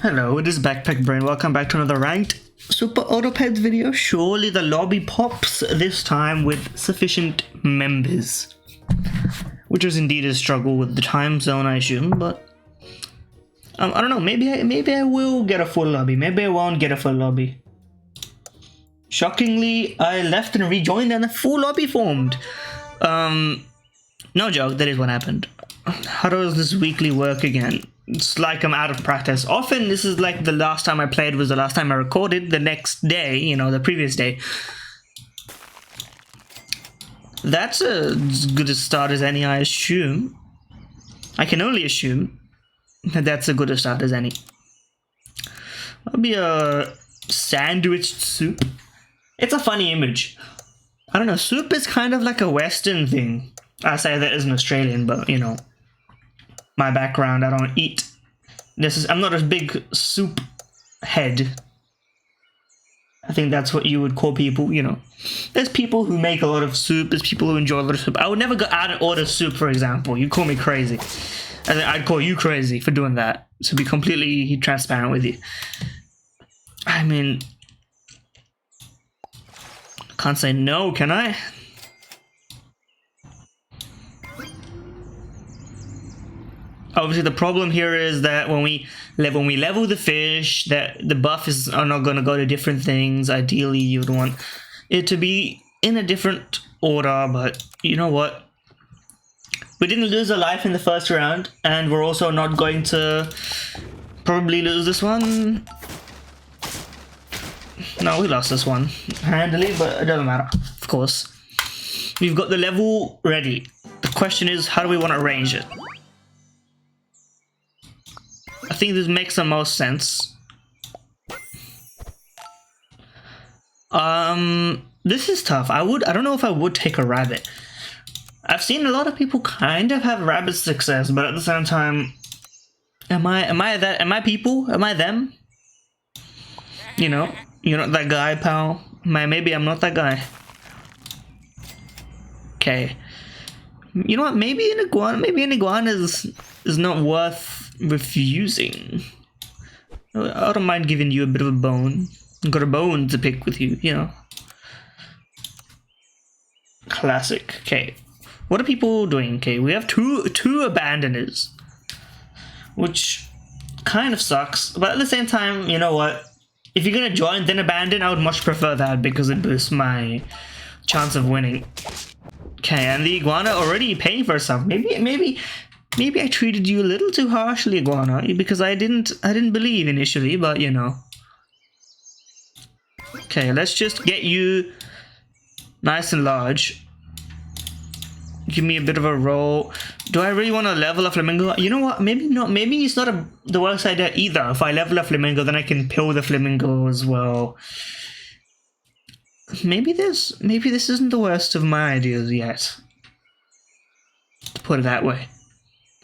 Hello, it is Backpack Brain. Welcome back to another ranked Super Autopads video. Surely the lobby pops this time with sufficient members. Which is indeed a struggle with the time zone, I assume, but I don't know, maybe I will get a full lobby. Maybe I won't get a full lobby. Shockingly, I left and rejoined and a full lobby formed. No joke, that is what happened. How does this weekly work again? It's like I'm out of practice. Often this is like the last time I played was the last time I recorded. The next day, you know, the previous day. That's as good a start as any, I assume. I can only assume that that's as good a start as any. That'll be a sandwiched soup. It's a funny image. I don't know, soup is kind of like a Western thing. I say that as an Australian, but you know, my background, I don't eat. I'm not a big soup head. I think that's what you would call people, you know. There's people who make a lot of soup, there's people who enjoy a lot of soup. I would never go out and order soup, for example. You'd call me crazy. And then I'd call you crazy for doing that. To be completely transparent with you. I mean, can't say no, can I? Obviously, the problem here is that when we level the fish, that the buffs are not going to go to different things. Ideally, you'd want it to be in a different order, but you know what? We didn't lose a life in the first round, and we're also not going to probably lose this one. No, we lost this one handily, but it doesn't matter, of course. We've got the level ready. The question is, how do we want to arrange it? I think this makes the most sense. This is tough. I don't know if I would take a rabbit. I've seen a lot of people kind of have rabbit success, but at the same time, am I people? Am I them? You know, you're not that guy, pal. Maybe I'm not that guy. Okay. You know what? Maybe an iguana is not worth refusing. I don't mind giving you a bit of a bone. I've got a bone to pick with you, you know. Classic. Okay. What are people doing? Okay, we have two abandoners. Which kind of sucks. But at the same time, you know what? If you're gonna join then abandon, I would much prefer that because it boosts my chance of winning. Okay, and the iguana already paying for herself. Maybe I treated you a little too harshly, iguana, because I didn't believe initially, but you know. Okay, let's just get you nice and large. Give me a bit of a roll. Do I really want to level a flamingo? You know what? Maybe not. Maybe it's not the worst idea either. If I level a flamingo, then I can pill the flamingo as well. Maybe this isn't the worst of my ideas yet. To put it that way.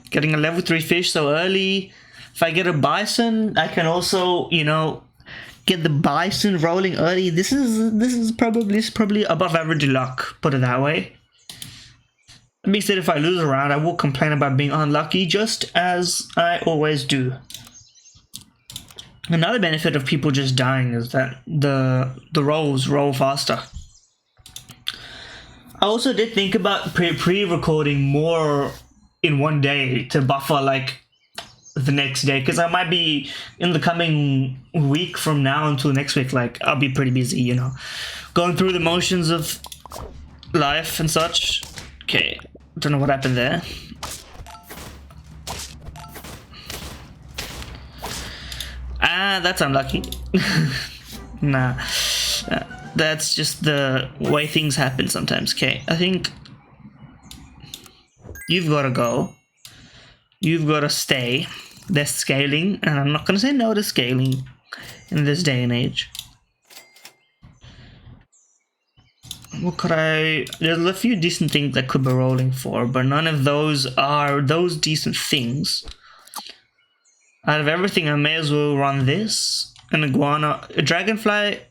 Getting a level 3 fish so early. If I get a bison, I can also, you know, get the bison rolling early. This is probably above average luck, put it that way. That being said, if I lose a round, I will complain about being unlucky, just as I always do. Another benefit of people just dying is that the rolls roll faster. I also did think about pre-recording more in one day to buffer like the next day, because I might be in the coming week from now until next week, like I'll be pretty busy, you know, going through the motions of life and such. Okay, don't know what happened there. Ah, that's unlucky. Nah, that's just the way things happen sometimes. Okay, I think you've got to go. You've got to stay. There's scaling, and I'm not going to say no to scaling in this day and age. What could there's a few decent things I could be rolling for, but none of those are those decent things. Out of everything, I may as well run this. An iguana. A dragonfly.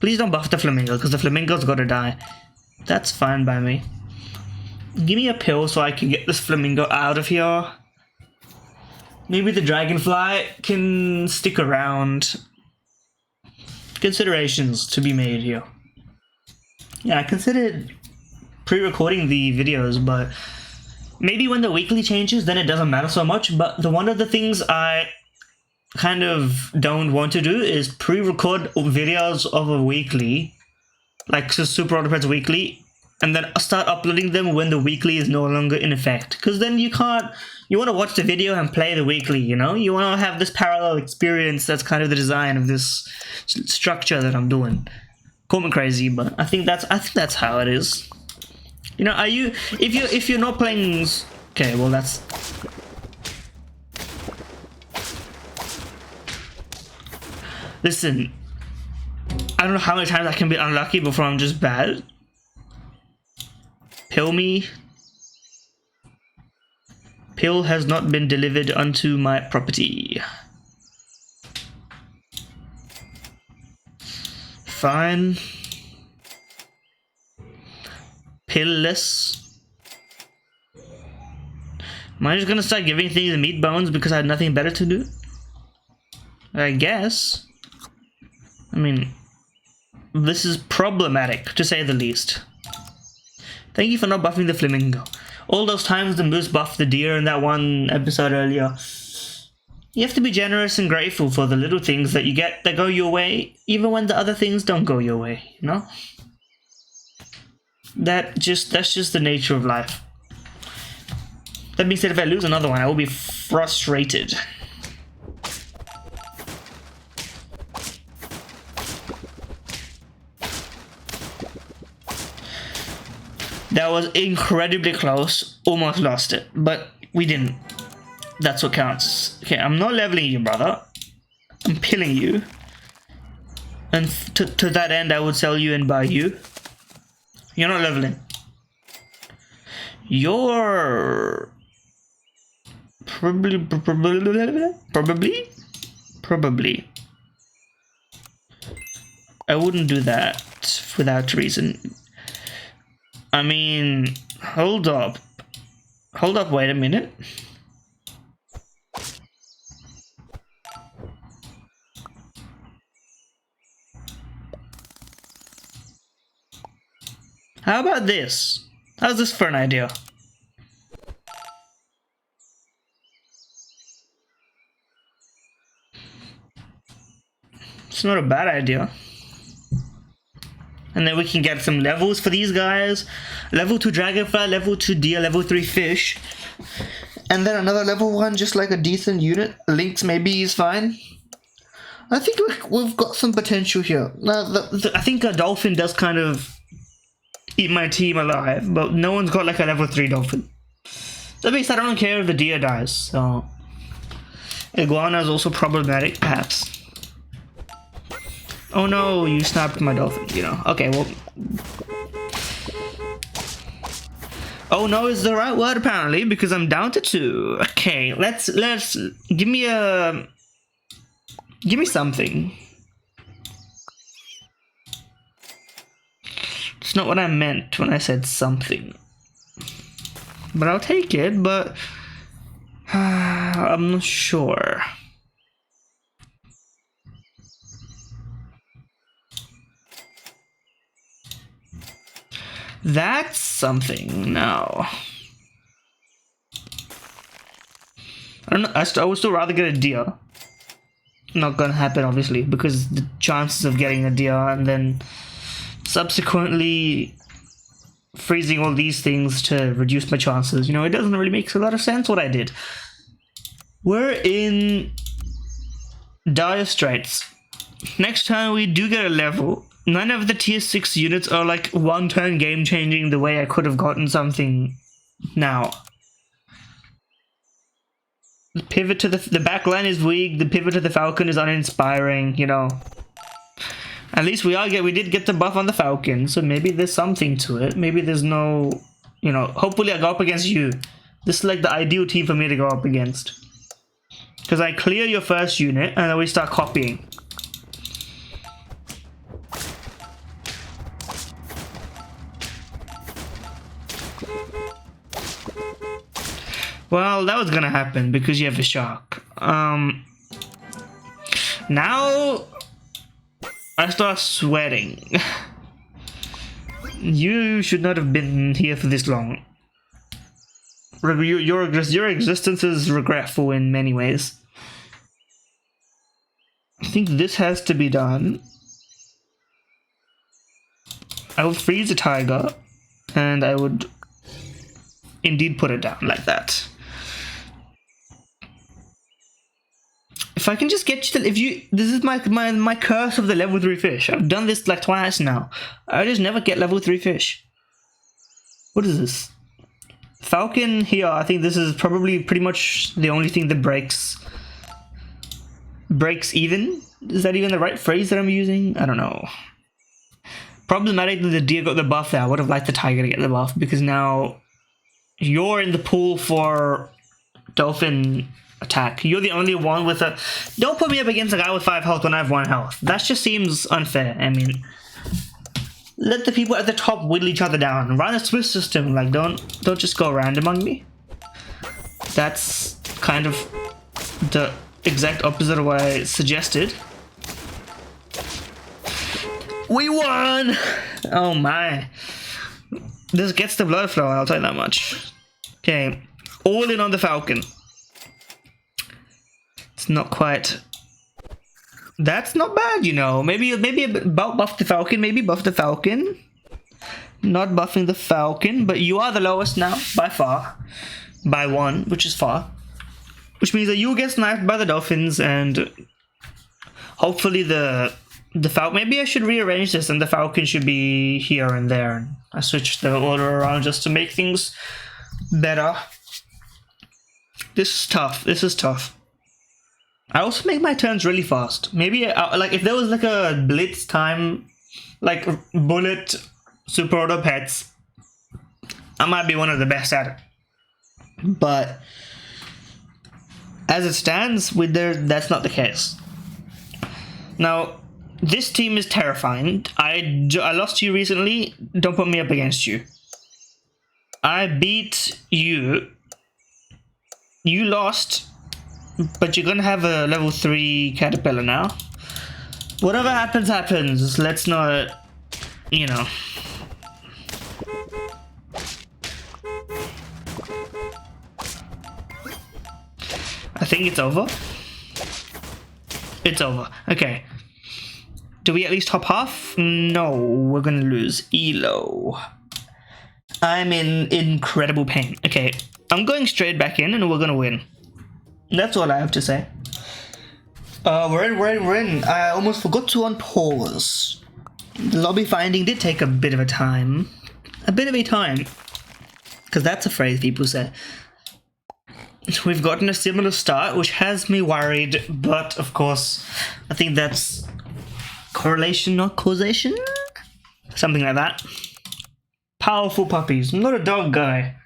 Please don't buff the flamingo, because the flamingo's got to die. That's fine by me. Give me a pill so I can get this flamingo out of here. Maybe the dragonfly can stick around. Considerations to be made here. Yeah, I considered pre-recording the videos, but maybe when the weekly changes, then it doesn't matter so much. But one of the things I kind of don't want to do is pre-record videos of a weekly, like Super Auto Pets Weekly, and then start uploading them when the weekly is no longer in effect. Because then you can't, you want to watch the video and play the weekly, you know? You want to have this parallel experience. That's kind of the design of this structure that I'm doing. Call me crazy, but I think that's how it is. You know, if you're not playing, okay, well that's, listen, I don't know how many times I can be unlucky before I'm just bad. Pill me. Pill has not been delivered unto my property. Fine. Pillless. Am I just gonna start giving things meat bones because I had nothing better to do? I guess. I mean, this is problematic, to say the least. Thank you for not buffing the flamingo. All those times the moose buffed the deer in that one episode earlier. You have to be generous and grateful for the little things that you get that go your way, even when the other things don't go your way, you know? That's just the nature of life. That being said, if I lose another one, I will be frustrated. That was incredibly close. Almost lost it, but we didn't. That's what counts. Okay, I'm not leveling you, brother. I'm pilling you. And to that end, I would sell you and buy you. You're not leveling. You're probably. I wouldn't do that without reason. I mean, hold up. Hold up, wait a minute. How about this? How's this for an idea? It's not a bad idea. And then we can get some levels for these guys. Level 2 dragonfly, level 2 deer, level 3 fish. And then another level 1, just like a decent unit. Lynx maybe is fine. I think we've got some potential here. Now, I think a dolphin does kind of eat my team alive, but no one's got like a level 3 dolphin. That means I don't care if the deer dies, so... Iguana is also problematic, perhaps. Oh no, you snapped my dolphin, you know. Okay, well... Oh no is the right word apparently, because I'm down to 2. Okay, let's... Give me something. It's not what I meant when I said something. But I'll take it, but... I'm not sure. That's something now. I don't know. I would still rather get a deer. Not gonna happen, obviously, because the chances of getting a deer and then subsequently freezing all these things to reduce my chances, you know, it doesn't really make a lot of sense what I did. We're in dire straits. Next time we do get a level, none of the tier 6 units are like one turn game changing the way I could have gotten something now. The pivot to the back line is weak, the pivot to the Falcon is uninspiring, you know. At least we did get the buff on the Falcon, so maybe there's something to it. Maybe there's no, you know, hopefully I go up against you. This is like the ideal team for me to go up against. Because I clear your first unit and then we start copying. Well, that was gonna happen because you have a shark. Now I start sweating. You should not have been here for this long. Your existence is regretful in many ways. I think this has to be done. I would freeze a tiger, and I would indeed put it down like that. If I can just get you to, this is my curse of the level 3 fish. I've done this like twice now. I just never get level 3 fish. What is this? Falcon here, I think this is probably pretty much the only thing that breaks even? Is that even the right phrase that I'm using? I don't know. Problematic that the deer got the buff there. I would have liked the tiger to get the buff, because now you're in the pool for dolphin attack. You're the only one with a... Don't put me up against a guy with 5 health when I have 1 health. That just seems unfair. I mean, let the people at the top whittle each other down. Run a Swiss system. Like, don't just go random on me. That's kind of the exact opposite of what I suggested. We won! Oh my. This gets the blood flow, I'll tell you that much. Okay, all in on the Falcon. It's not quite... That's not bad, you know. Maybe buff the Falcon, maybe buff the Falcon. Not buffing the Falcon, but you are the lowest now, by far. By 1, which is far. Which means that you get sniped by the dolphins, and hopefully the Falcon... Maybe I should rearrange this, and the Falcon should be here and there. I switched the order around just to make things better. This is tough. This is tough. I also make my turns really fast. Maybe, like, if there was like a blitz time, like bullet super auto pets, I might be one of the best at it. But as it stands, that's not the case. Now, this team is terrifying. I lost to you recently. Don't put me up against you. I beat you. You lost, but you're gonna have a level 3 caterpillar now. Whatever happens, happens. Let's not, you know. I think it's over. It's over. Okay. Do we at least hop half? No, we're gonna lose. Elo. I'm in incredible pain. Okay, I'm going straight back in and we're gonna win. That's all I have to say. We're in. I almost forgot to unpause. The lobby finding did take a bit of a time. A bit of a time. Because that's a phrase people say. We've gotten a similar start, which has me worried, but of course, I think that's correlation, not causation? Something like that. Powerful puppies. I'm not a dog guy.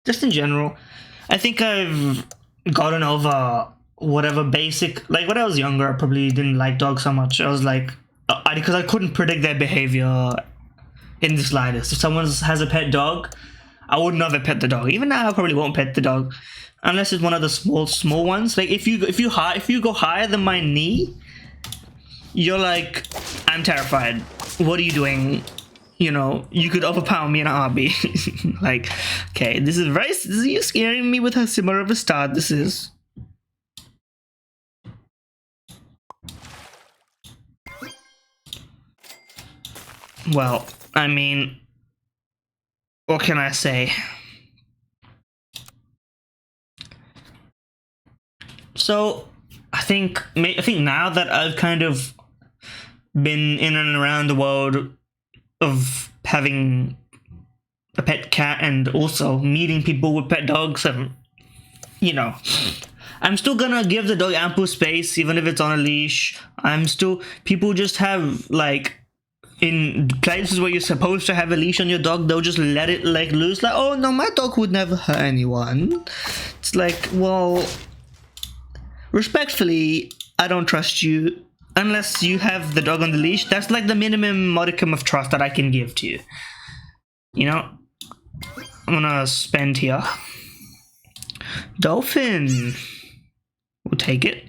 Just in general. I think I've gotten over whatever basic... Like, when I was younger, I probably didn't like dogs so much. I was like... Because I couldn't predict their behavior in the slightest. If someone has a pet dog, I would never pet the dog. Even now, I probably won't pet the dog. Unless it's one of the small ones. Like, if you go higher than my knee, you're like, I'm terrified. What are you doing? You know, you could overpower me in an RB. Like, okay, this is you scaring me with how similar of a start this is. Well, I mean, what can I say? So, I think now that I've kind of been in and around the world of having a pet cat and also meeting people with pet dogs, and you know, I'm still gonna give the dog ample space even if it's on a leash. People just have, like, in places where you're supposed to have a leash on your dog, they'll just let it like loose, like, oh no, my dog would never hurt anyone. It's like, well, respectfully, I don't trust you. Unless you have the dog on the leash, that's like the minimum modicum of trust that I can give to you. You know? I'm gonna spend here. Dolphin. We'll take it.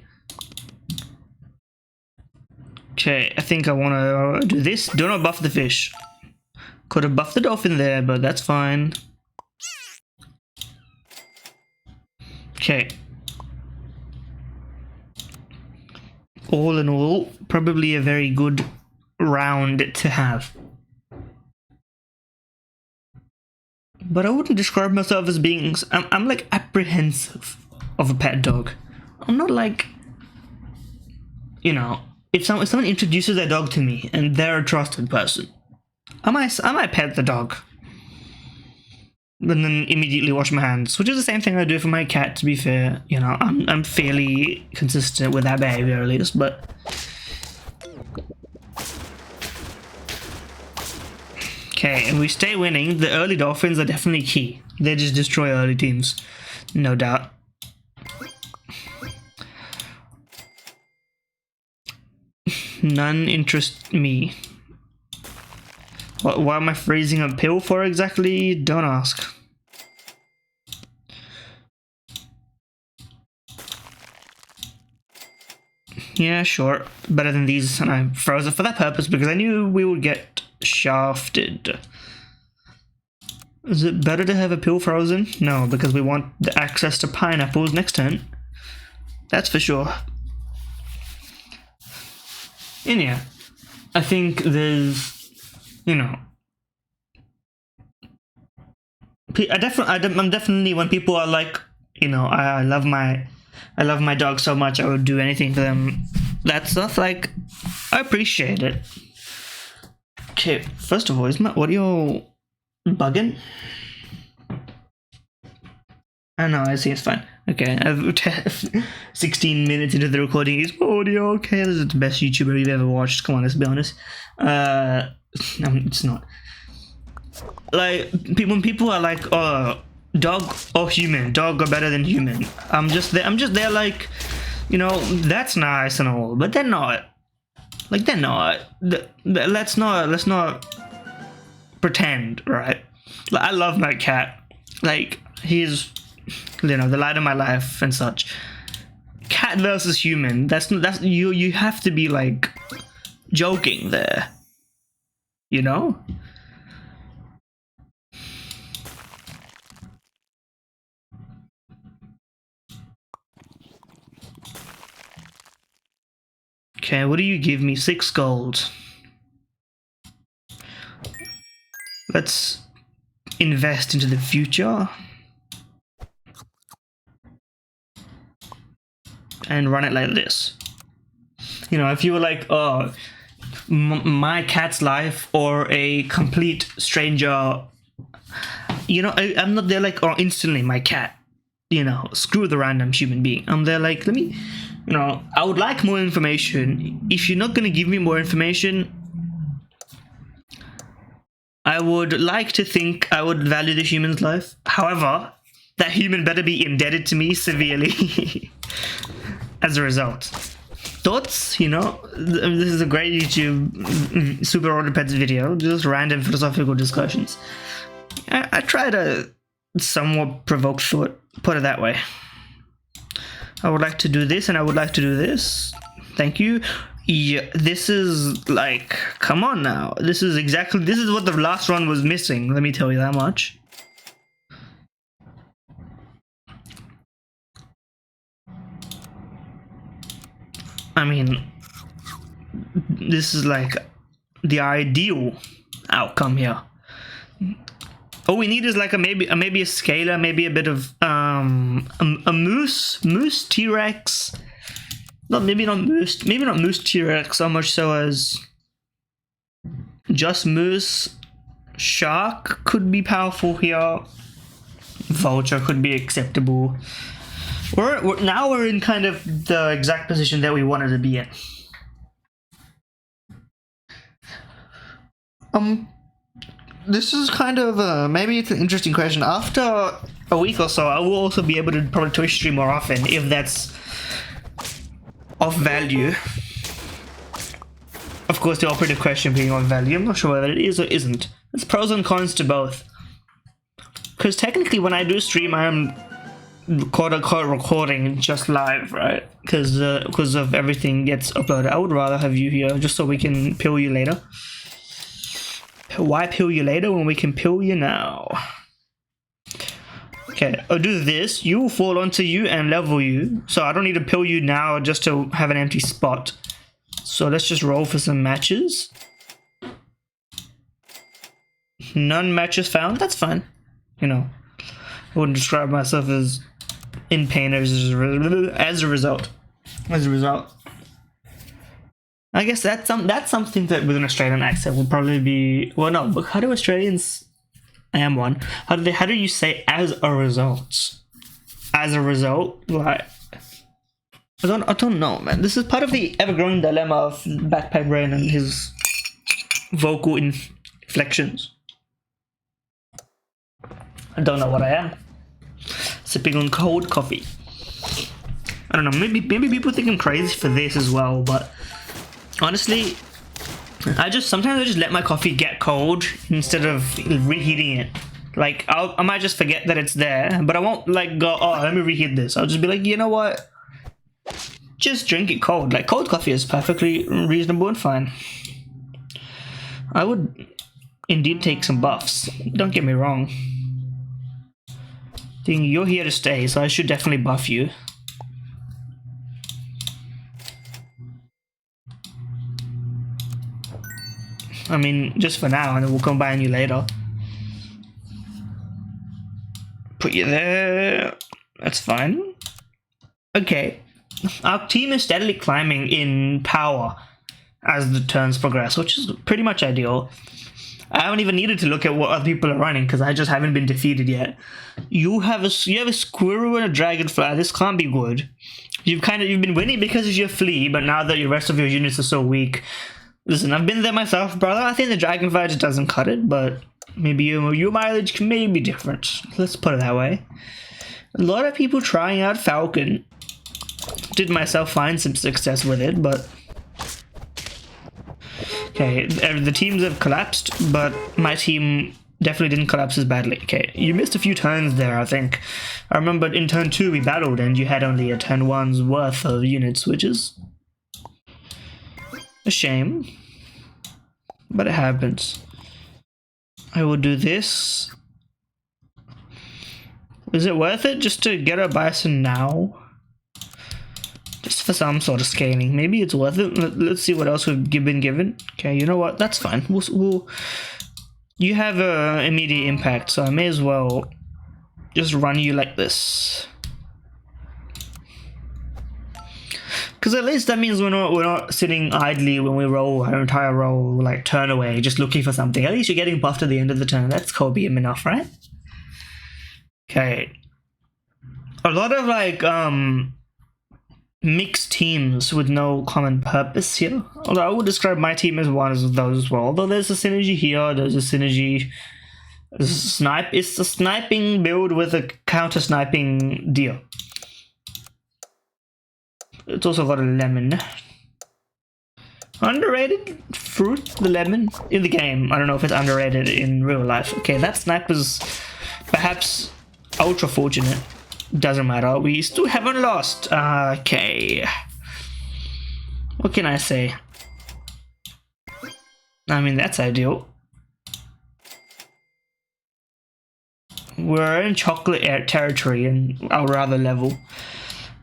Okay, I think I want to do this. Do not buff the fish. Could have buffed the dolphin there, but that's fine. Okay. All in all, probably a very good round to have. But I wouldn't describe myself as being... I'm like apprehensive of a pet dog. I'm not like... You know, if someone introduces their dog to me and they're a trusted person, I might pet the dog. And then immediately wash my hands, which is the same thing I do for my cat, to be fair. You know, I'm fairly consistent with that behavior at least, but... Okay, and we stay winning. The early dolphins are definitely key. They just destroy early teams, no doubt. None interest me. Why am I freezing a pill for exactly? Don't ask. Yeah, sure. Better than these, and I froze it for that purpose because I knew we would get shafted. Is it better to have a pill frozen? No, because we want the access to pineapples next turn. That's for sure. And yeah, I think there's, you know, I'm definitely, when people are like, you know, I love my dog so much I would do anything for them, that stuff, like, I appreciate it. Okay, first of all, is my audio bugging? Oh no, I see, it's fine. Okay, I've 16 minutes into the recording. Is my audio okay? This is the best YouTuber you've ever watched. Come on, let's be honest. It's not. Like, when people are like, oh, dog or human, dog are better than human. I'm just there like, you know, that's nice and all, but they're not. Like, they're not. Let's not pretend, right? Like, I love my cat. Like, he's, you know, the light of my life and such. Cat versus human. That's you have to be like joking there. You know? Okay, what do you give me? 6 gold. Let's invest into the future. And run it like this. You know, if you were like, oh, my cat's life or a complete stranger, you know, I'm not there like, oh, instantly my cat, you know, screw the random human being. I'm there like, let me, you know, I would like more information. If you're not going to give me more information, I would like to think I would value the human's life. However, that human better be indebted to me severely as a result. Thoughts? You know, this is a great YouTube Super Order Pets video, just random philosophical discussions. I try to somewhat provoke thought, put it that way. I would like to do this and I would like to do this. Thank you. Yeah, this is like, come on now. This is what the last one was missing, let me tell you that much. I mean, this is like the ideal outcome here. All we need is like maybe a scaler, maybe a bit of a moose T-Rex. Maybe not moose T-Rex so much so as just moose. Shark could be powerful here. Vulture could be acceptable. Now we're in kind of the exact position that we wanted to be in. This is kind of maybe it's an interesting question. After a week or so, I will also be able to probably Twitch stream more often if that's of value. Of course, the operative question being of value. I'm not sure whether it is or isn't. There's pros and cons to both. Because technically, when I do stream, I'm quote unquote recording just live, right? Because of everything gets uploaded. I would rather have you here just so we can pill you later. Why pill you later when we can pill you now? Okay, I'll do this. You will fall onto you and level you. So I don't need to pill you now just to have an empty spot. So let's just roll for some matches. None matches found. That's fine. You know, I wouldn't describe myself as in pain as a result. I guess that's something that with an Australian accent would probably be, well, no, but how do Australians, I am one, how do you say as a result? As a result, like, I don't know, man. This is part of the ever-growing dilemma of Backpack Brain and his vocal inflections. I don't know what I am. Sipping on cold coffee. I don't know, maybe people think I'm crazy for this as well, but honestly, sometimes I just let my coffee get cold instead of reheating it. Like, I might just forget that it's there, but I won't like go, oh, let me reheat this. I'll just be like, you know what? Just drink it cold. Like, cold coffee is perfectly reasonable and fine. I would indeed take some buffs. Don't get me wrong. You're here to stay, so I should definitely buff you. I mean, just for now, and then we'll combine you later. Put you there. That's fine. Okay. Our team is steadily climbing in power as the turns progress, which is pretty much ideal. I haven't even needed to look at what other people are running because I just haven't been defeated yet. You have a squirrel and a dragonfly. This can't be good. You've been winning because of your flea, but now that the rest of your units are so weak. Listen, I've been there myself, brother. I think the dragonfly just doesn't cut it, but maybe your mileage may be different. Let's put it that way. A lot of people trying out Falcon. Did myself find some success with it, but okay, the teams have collapsed, but my team definitely didn't collapse as badly. Okay, you missed a few turns there, I think. I remember in turn 2 we battled and you had only a turn 1's worth of unit switches. A shame, but it happens. I will do this. Is it worth it just to get a bison now? Just for some sort of scaling. Maybe it's worth it. Let's see what else we've been given. Okay, you know what? That's fine. You have an immediate impact, so I may as well just run you like this. Because at least that means we're not sitting idly when we roll our entire roll, like turn away, just looking for something. At least you're getting buffed at the end of the turn. That's Kobe enough, right? Okay. A lot of like mixed teams with no common purpose here. Although I would describe my team as one of those as well. Although there's a synergy here, there's a synergy. It's a sniping build with a counter sniping deal. It's also got a lemon. Underrated fruit, the lemon, in the game. I don't know if it's underrated in real life. Okay, that snipe was perhaps ultra fortunate. Doesn't matter, we still haven't lost. Okay. What can I say? I mean, that's ideal. We're in chocolate territory and our rather level.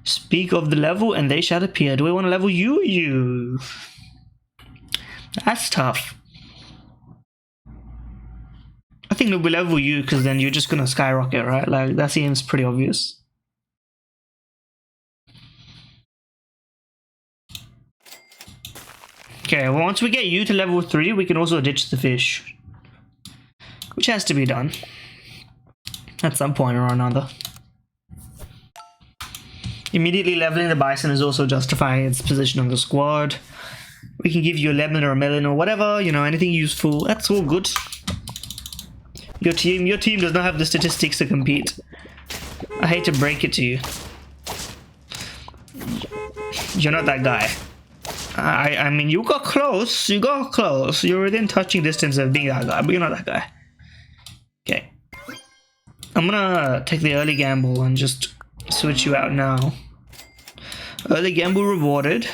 Speak of the level and they shall appear. Do we want to level you? That's tough. I think we level you because then you're just gonna skyrocket, right? Like, that seems pretty obvious. Okay, well, once we get you to level 3, we can also ditch the fish. Which has to be done. At some point or another. Immediately leveling the bison is also justifying its position on the squad. We can give you a lemon or a melon or whatever, you know, anything useful. That's all good. Your team does not have the statistics to compete. I hate to break it to you. You're not that guy. I mean, you got close. You're within touching distance of being that guy, but you're not that guy. Okay. I'm gonna take the early gamble and just switch you out now. Early gamble rewarded.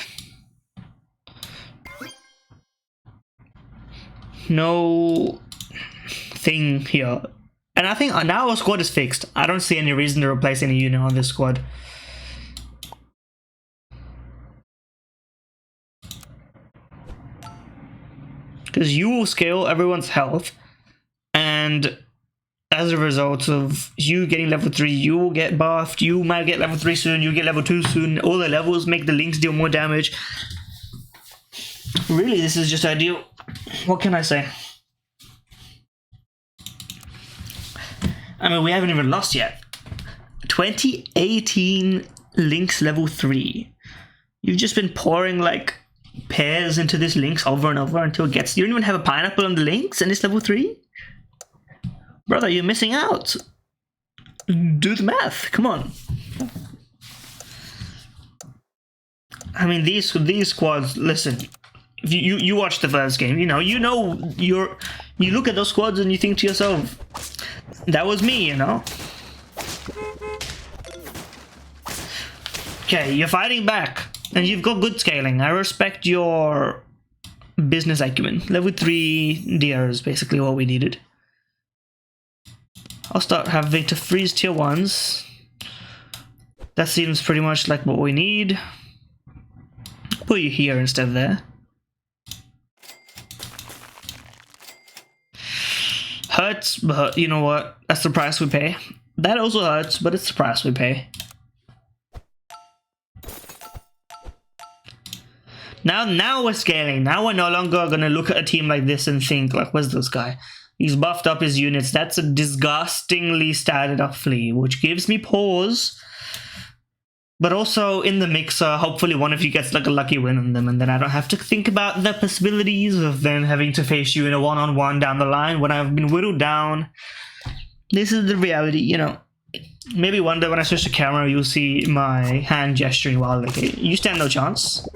No thing here. And I think now our squad is fixed. I don't see any reason to replace any unit on this squad. Because you will scale everyone's health, and as a result of you getting level 3, you will get buffed, you might get level 3 soon, you get level 2 soon, all the levels make the links deal more damage. Really, this is just ideal. What can I say? I mean, we haven't even lost yet. 2018 links level 3. You've just been pouring like pairs into this links over and over until it gets... You don't even have a pineapple on the links and it's level 3? Brother, you're missing out. Do the math. Come on. I mean, these squads, listen. If you watch the first game, you look at those squads and you think to yourself, that was me, Okay, you're fighting back and you've got good scaling. I respect your business acumen. Level 3 DR is basically what we needed. I'll start having to freeze tier 1s. That seems pretty much like what we need. Put you here instead of there. Hurts, but you know what? That's the price we pay. That also hurts, but it's the price we pay. Now we're scaling. Now we're no longer gonna look at a team like this and think, like, where's this guy? He's buffed up his units. That's a disgustingly statted up flea, which gives me pause. But also in the mixer, hopefully one of you gets like a lucky win on them, and then I don't have to think about the possibilities of then having to face you in a one-on-one down the line when I've been whittled down. This is the reality, Maybe one day when I switch the camera, you'll see my hand gesturing wildly. You stand no chance.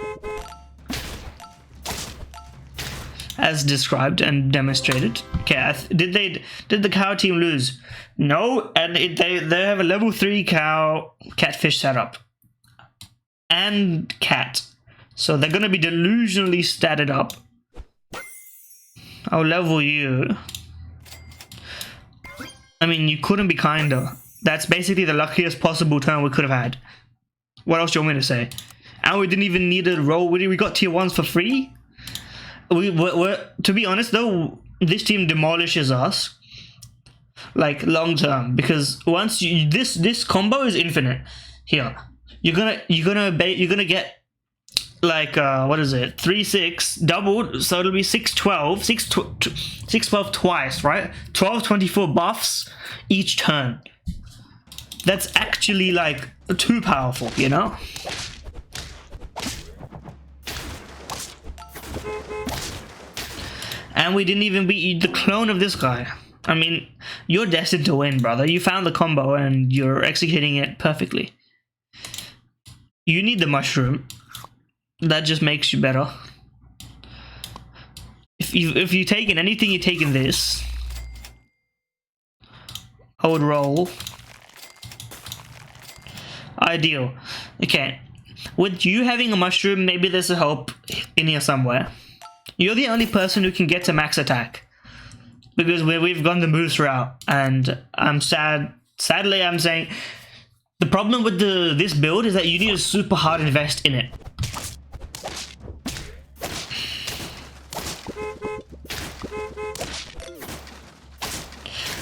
As described and demonstrated. Okay, did the cow team lose? No, and they have a level 3 cow catfish setup. And cat. So they're gonna be delusionally statted up. I'll level you. I mean, you couldn't be kinder. That's basically the luckiest possible turn we could have had. What else do you want me to say? And we didn't even need a roll. We got tier 1s for free. We're, to be honest though, this team demolishes us, like long term, because once this combo is infinite. Here, you're gonna get like what is it? 3-6 doubled, so it'll be 6-12, 6-12 twice, right? 12-24 buffs each turn. That's actually like too powerful, And we didn't even beat the clone of this guy. I mean, you're destined to win, brother. You found the combo and you're executing it perfectly. You need the mushroom. That just makes you better. If you taken anything, you taken this. I would roll. Ideal. Okay. With you having a mushroom, maybe there's a hope in here somewhere. You're the only person who can get to max attack, because we've gone the moose route, and I'm sad. Sadly, I'm saying the problem with this build is that you need to super hard invest in it.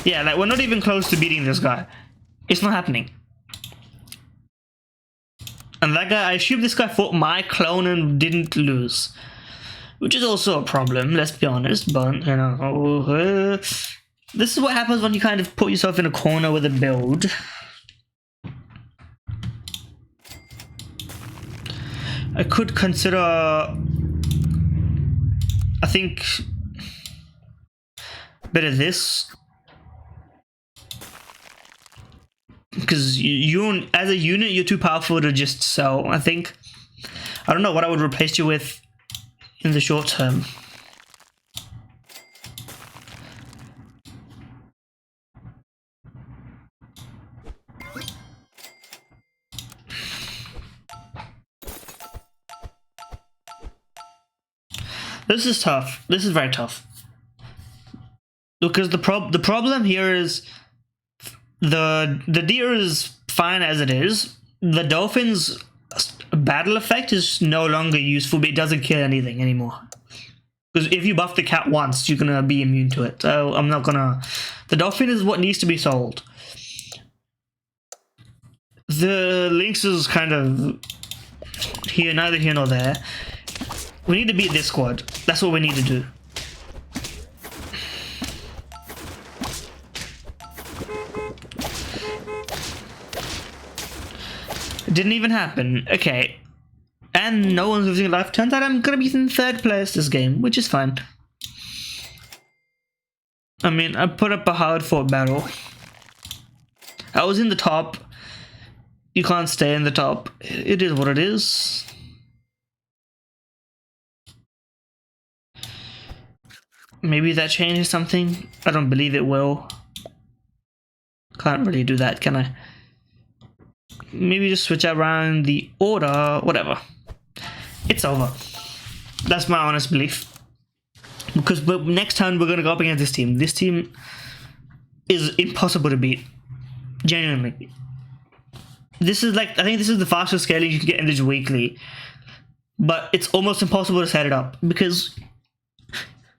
Yeah, like we're not even close to beating this guy. It's not happening. And that guy, I assume this guy fought my clone and didn't lose. Which is also a problem, let's be honest, but, this is what happens when you kind of put yourself in a corner with a build. I could consider, I think, a bit of this. Because you, as a unit, you're too powerful to just sell, I think. I don't know what I would replace you with in the short term. This is tough. This is very tough. Because the problem here is the deer is fine as it is. The dolphin's battle effect is no longer useful, but it doesn't kill anything anymore. Because if you buff the cat once, you're gonna be immune to it. So I'm not gonna... The dolphin is what needs to be sold. The lynx is kind of here, neither here nor there. We need to beat this squad. That's what we need to do. It didn't even happen. Okay. And no one's losing life. Turns out I'm gonna be in 3rd place this game, which is fine. I mean, I put up a hard fought battle. I was in the top. You can't stay in the top. It is what it is. Maybe that changes something. I don't believe it will. Can't really do that, can I? Maybe just switch around the order. Whatever. It's over. That's my honest belief. Because next time we're going to go up against this team. This team is impossible to beat. Genuinely. This is like, I think this is the fastest scaling you can get in this weekly. But it's almost impossible to set it up. Because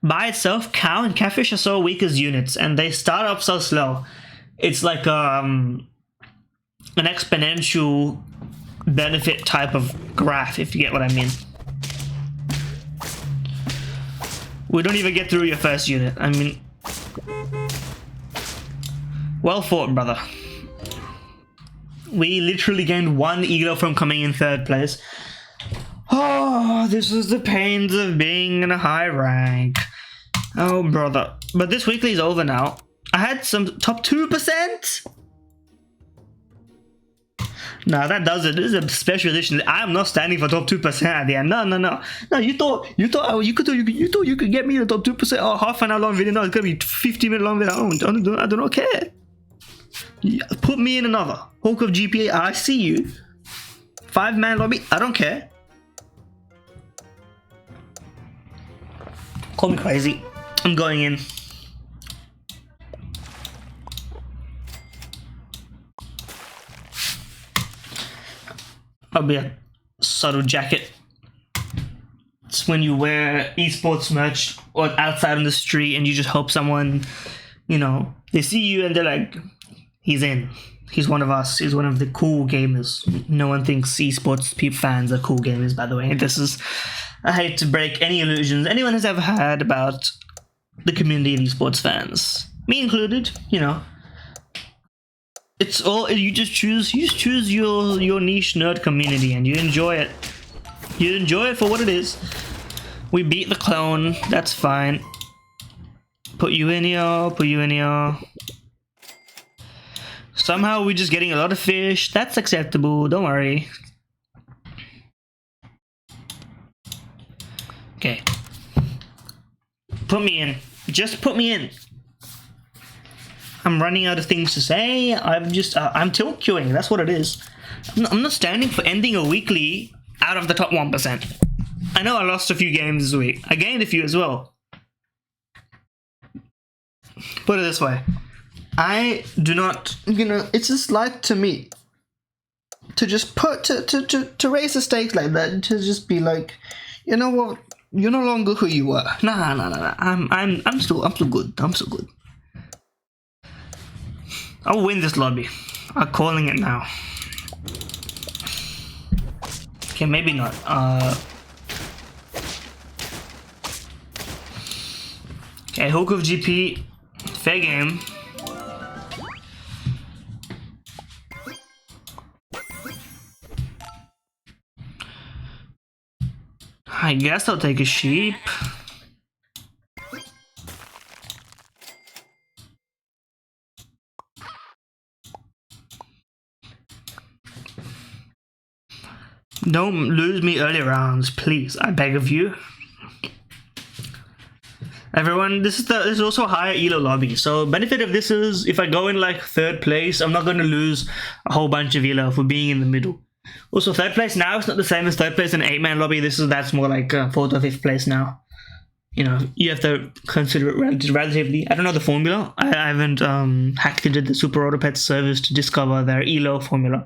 by itself, cow and catfish are so weak as units. And they start up so slow. It's like an exponential benefit type of graph, if you get what I mean. We don't even get through your first unit. I mean, well fought, brother. We literally gained 1 elo from coming in 3rd place. Oh, this is the pains of being in a high rank. Oh, brother. But this weekly is over now. I had some top 2%. No, that does it. This is a special edition. I am not standing for top 2% at the end. No. No, you thought you could get me the top 2%. Oh, half an hour long video. No, it's gonna be 50-minute long video. I do not care. Put me in another. Hulk of GPA. I see you. 5-man lobby. I don't care. Call me crazy. I'm going in. I'll be a subtle jacket. It's when you wear esports merch or outside on the street and you just hope someone, you know, they see you and they're like, he's in. He's one of us. He's one of the cool gamers. No one thinks esports fans are cool gamers, by the way. This is, I hate to break any illusions anyone has ever had about the community of esports fans. Me included, you know. It's all, you choose your niche nerd community and you enjoy it. You enjoy it for what it is. We beat the clone, that's fine. Put you in here. Somehow we're just getting a lot of fish, that's acceptable, don't worry. Okay. Put me in, just put me in. I'm running out of things to say. I'm tilt queuing. That's what it is. I'm not standing for ending a weekly out of the top 1%. I know I lost a few games this week. I gained a few as well. Put it this way. I do not, you know, it's just like to me to just put, to raise the stakes like that, to just be like, you know what, you're no longer who you were. Nah. I'm still good. I'm so good. I'll win this lobby. I'm calling it now. Okay, maybe not. Okay, Hulk of GP. Fair game. I guess I'll take a sheep. Don't lose me early rounds, please. I beg of you. Everyone, this is also a higher elo lobby. So benefit of this is if I go in like 3rd place, I'm not going to lose a whole bunch of elo for being in the middle. Also, 3rd place now is not the same as 3rd place in an 8-man lobby. That's more like 4th or 5th place now. you know, you have to consider it relatively. I don't know the formula. I haven't hacked into the Super Autopets service to discover their ELO formula,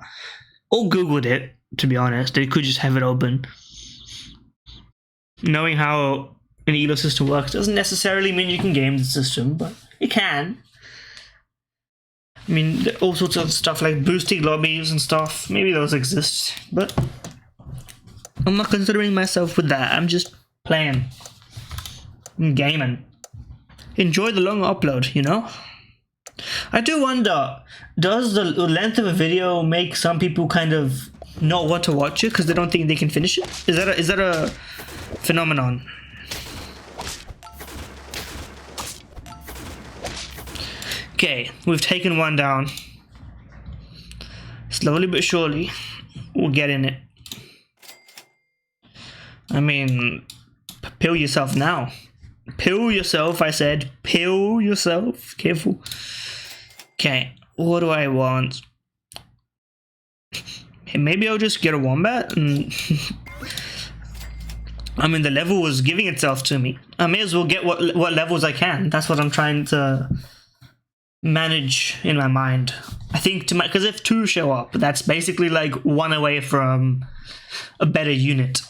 or Googled it, to be honest. They could just have it open. Knowing how an ELO system works doesn't necessarily mean you can game the system, but it can. I mean, all sorts of stuff like boosting lobbies and stuff, maybe those exist, but I'm not considering myself with that. I'm just playing. I'm gaming. Enjoy the long upload, you know? I do wonder, does the length of a video make some people kind of not want to watch it because they don't think they can finish it? Is that a phenomenon? Okay, we've taken one down. Slowly but surely, we'll get in it. I mean, pill yourself now. Pill yourself, I said. Pill yourself. Careful. Okay, what do I want? Maybe I'll just get a wombat and... I mean, the level was giving itself to me. I may as well get what levels I can. That's what I'm trying to manage in my mind. I think because if 2 show up, that's basically like 1 away from a better unit.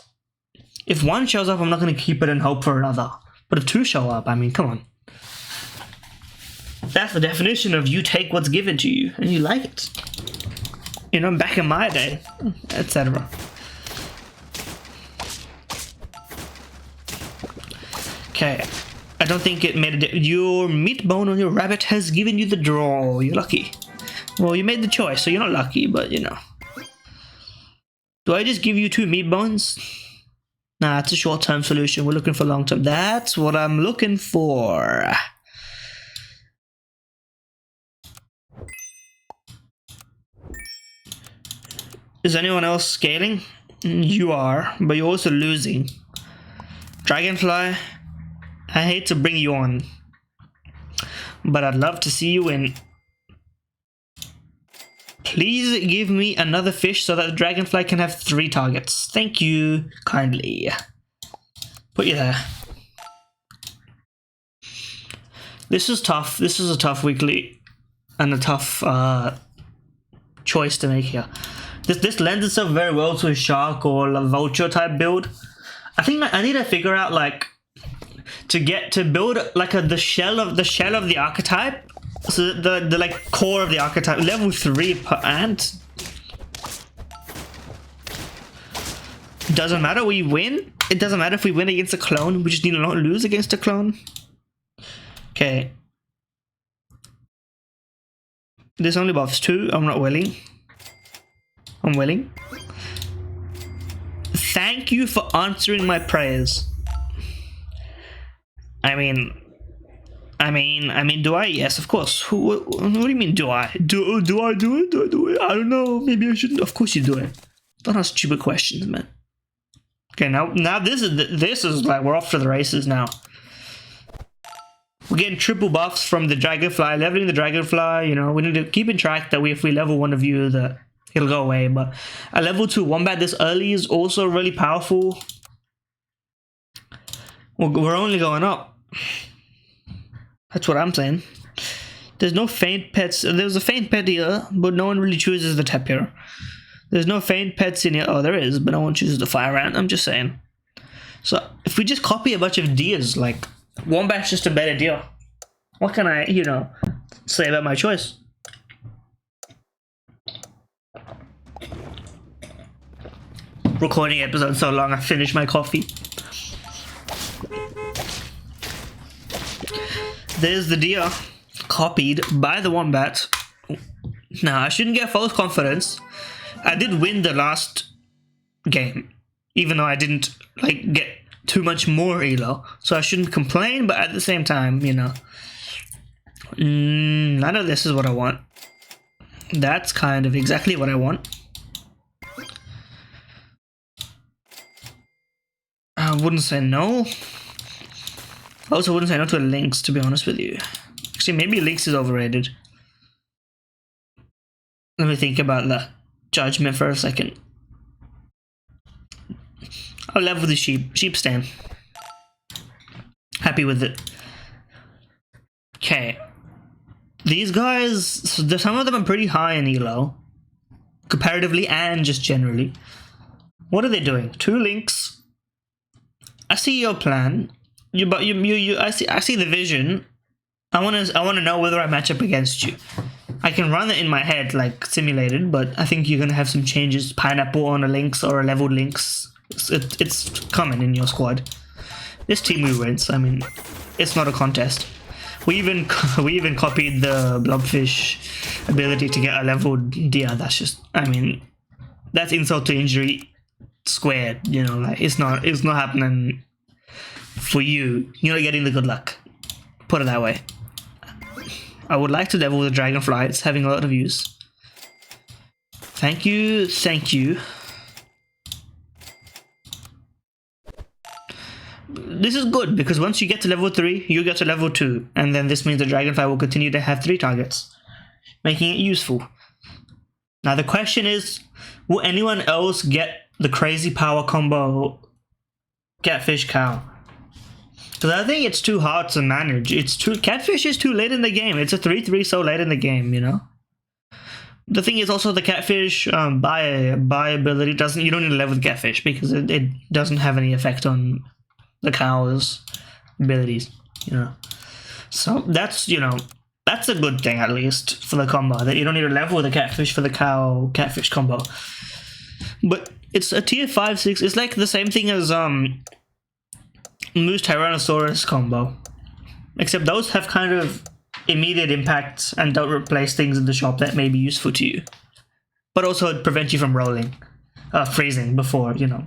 If 1 shows up, I'm not going to keep it and hope for another. But if 2 show up, I mean, come on. That's the definition of you take what's given to you and you like it. You know, back in my day, etc. Okay, I don't think it made a your meat bone on your rabbit has given you the draw. You're lucky. Well, you made the choice, so you're not lucky, but you know. Do I just give you 2 meat bones? Nah, it's a short-term solution. We're looking for long-term. That's what I'm looking for. Is anyone else scaling? You are, but you're also losing. Dragonfly, I hate to bring you on, but I'd love to see you win. Please give me another fish so that the Dragonfly can have 3 targets. Thank you kindly. Put you there. This is tough. This is a tough weekly and a tough choice to make here. This lends itself very well to a shark or a vulture type build. I think I need to figure out like to build like the shell of the archetype. So the like core of the archetype, level 3 per ant. Doesn't matter, we win. It doesn't matter if we win against a clone. We just need to not lose against a clone. Okay. This only buffs 2. I'm not willing. I'm willing. Thank you for answering my prayers. I mean, do I? Yes, of course. What do you mean, do I? Do I do it? Do I do it? I don't know. Maybe I shouldn't. Of course you do it. Don't ask stupid questions, man. Okay, now this is like we're off to the races now. We're getting triple buffs from the Dragonfly, leveling the Dragonfly. You know, we need to keep in track that if we level one of you, that it'll go away. But a level 2 wombat this early is also really powerful. We're only going up. That's what I'm saying. There's no faint pets. There's a faint pet here, but no one really chooses the tapir. There's no faint pets in here. Oh, there is, but no one chooses the fire ant. I'm just saying. So if we just copy a bunch of deers, like wombat's just a better deer. What can I, you know, say about my choice? Recording episode so long, I finished my coffee. There's the deer, copied by the wombat. Now, I shouldn't get false confidence. I did win the last game, even though I didn't like get too much more elo, so I shouldn't complain. But at the same time, you know, none of this is what I want. That's kind of exactly what I want. I wouldn't say no. I also wouldn't say no to Lynx, to be honest with you. Actually, maybe Lynx is overrated. Let me think about that judgment for a second. I'll level the sheep. Sheep stand. happy with it. Okay. These guys, some of them are pretty high in elo, comparatively and just generally. What are they doing? 2 links. I see your plan. I see the vision. I wanna know whether I match up against you. I can run it in my head like simulated, but I think you're gonna have some changes. Pineapple on a Lynx or a leveled Lynx. It's common in your squad. This team we wins. I mean, it's not a contest. We even copied the Blobfish ability to get a leveled Dia. That's just, I mean, that's insult to injury squared. You know, like it's not happening for you. You're not getting the good luck. Put it that way. I would like to level the Dragonfly. It's having a lot of use. Thank you, thank you. This is good because once you get to level 3, you get to level 2, and then this means the Dragonfly will continue to have 3 targets, making it useful. Now the question is, will anyone else get the crazy power combo Catfish Cow? Because I think it's too hard to manage. Catfish is too late in the game. It's a 3-3 so late in the game, you know? The thing is also the Catfish buy ability you don't need to level the Catfish because it doesn't have any effect on the cow's abilities, you know. So that's, you know, that's a good thing at least for the combo, that you don't need to level the Catfish for the cow Catfish combo. But it's a tier 5-6. It's like the same thing as Moose Tyrannosaurus combo, except those have kind of immediate impacts and don't replace things in the shop that may be useful to you, but also prevent you from freezing before, you know.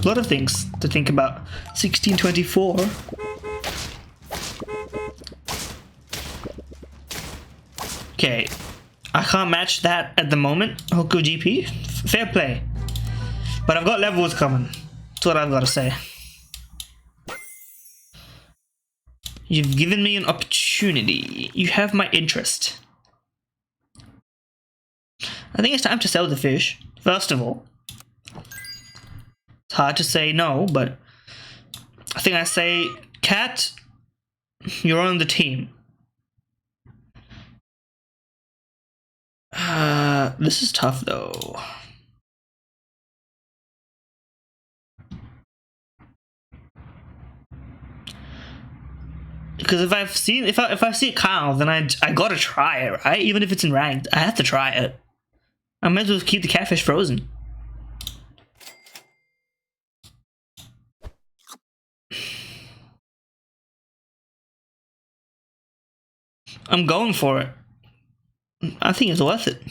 A lot of things to think about. 1624. Okay, I can't match that at the moment. Hoku GP, fair play. But I've got levels coming. That's what I've got to say. You've given me an opportunity. You have my interest. I think it's time to sell the fish, first of all. It's hard to say no, but I think I say, Cat, you're on the team. This is tough though. Because if I see Kyle, then I gotta try it, right? Even if it's in ranked, I have to try it. I might as well keep the Catfish frozen. I'm going for it. I think it's worth it.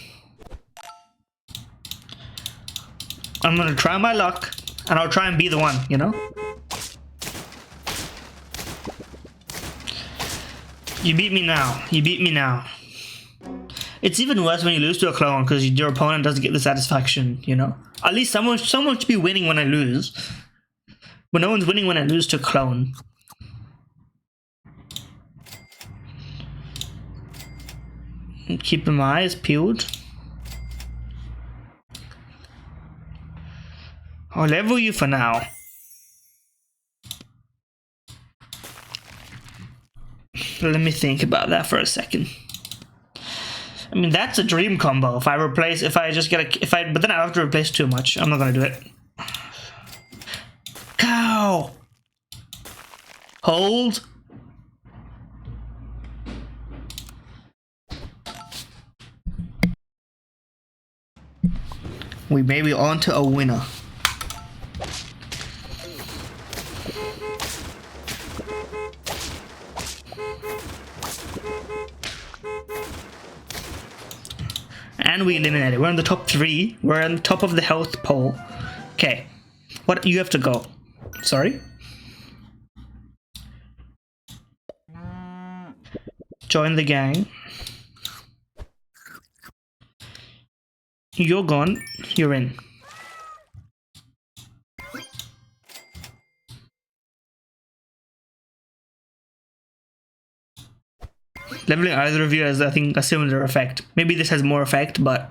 I'm gonna try my luck, and I'll try and be the one, you know? You beat me now. You beat me now. It's even worse when you lose to a clone, because your opponent doesn't get the satisfaction, you know? At least someone should be winning when I lose. But no one's winning when I lose to a clone. Keeping my eyes peeled. I'll level you for now. Let me think about that for a second. I mean, that's a dream combo. But then I have to replace too much. I'm not gonna do it. Cow! Hold. We may be on to a winner. And we eliminated. We're in the top 3. We're on the top of the health poll. Okay. What? You have to go. Sorry? Join the gang. You're gone. You're in. Leveling either of you has, I think, a similar effect. Maybe this has more effect, but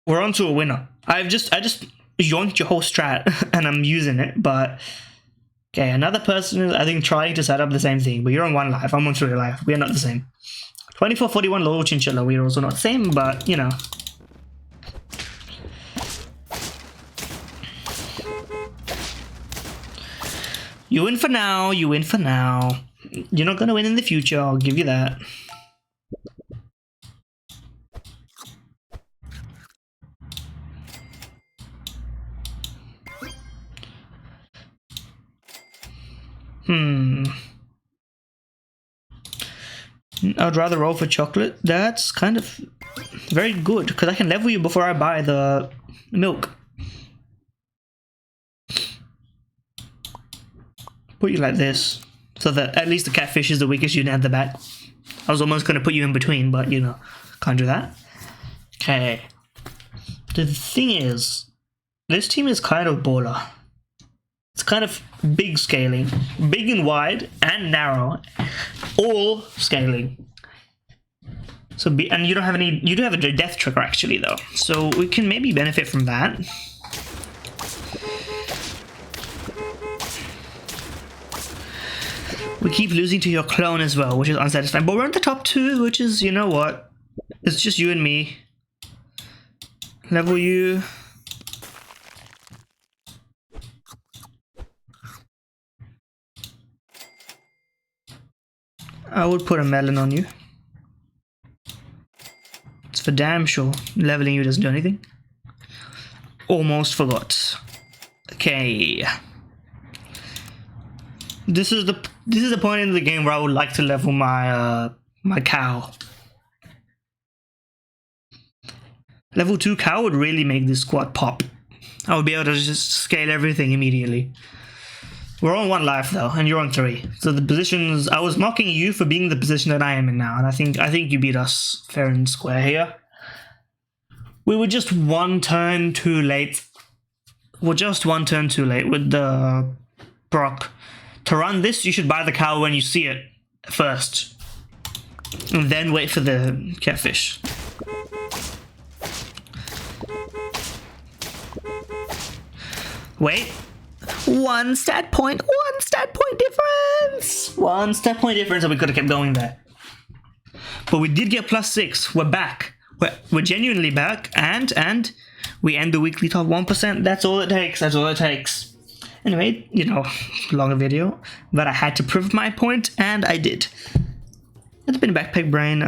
We're on to a winner. I just yoinked your whole strat and I'm using it, but okay, another person is, I think, trying to set up the same thing, but you're on 1 life, I'm on 3 life. We are not the same. 2441 low chinchilla, we're also not the same, but you know. You win for now, you win for now. You're not gonna win in the future, I'll give you that. I'd rather roll for chocolate. That's kind of very good, because I can level you before I buy the milk. Put you like this, so that at least the catfish is the weakest unit at the back. I was almost going to put you in between, but you know, can't do that. Okay. The thing is, this team is kind of baller. It's kind of big scaling, big and wide and narrow, all scaling. So and you don't have any. You do have a death trigger actually though, so we can maybe benefit from that. We keep losing to your clone as well, which is unsatisfying. But we're on the top 2, which is, you know what? It's just you and me. Level you. I would put a melon on you. It's for damn sure. Leveling you doesn't do anything. Almost forgot. Okay. This is the point in the game where I would like to level my my cow. Level 2 cow would really make this squad pop. I would be able to just scale everything immediately. We're on 1 life though, and you're on 3. So the positions, I was mocking you for being the position that I am in now, and I think you beat us fair and square here. We were just 1 turn too late. We're just 1 turn too late with the Brock. To run this, you should buy the cow when you see it first, and then wait for the catfish. Wait. 1 stat point difference! 1 stat point difference, and we could have kept going there. But we did get +6. We're back. We're genuinely back, and we end the weekly top 1%. That's all it takes. That's all it takes. Anyway, you know, longer video, but I had to prove my point, and I did. It's been Backpack Brain.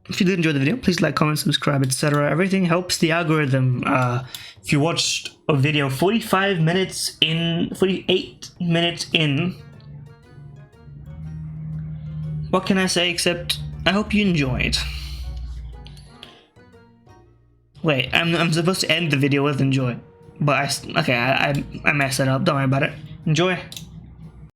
If you did enjoy the video, please like, comment, subscribe, etc. Everything helps the algorithm. If you watched a video 48 minutes in, what can I say except I hope you enjoyed. Wait, I'm supposed to end the video with enjoy, but I messed it up. Don't worry about it. Enjoy.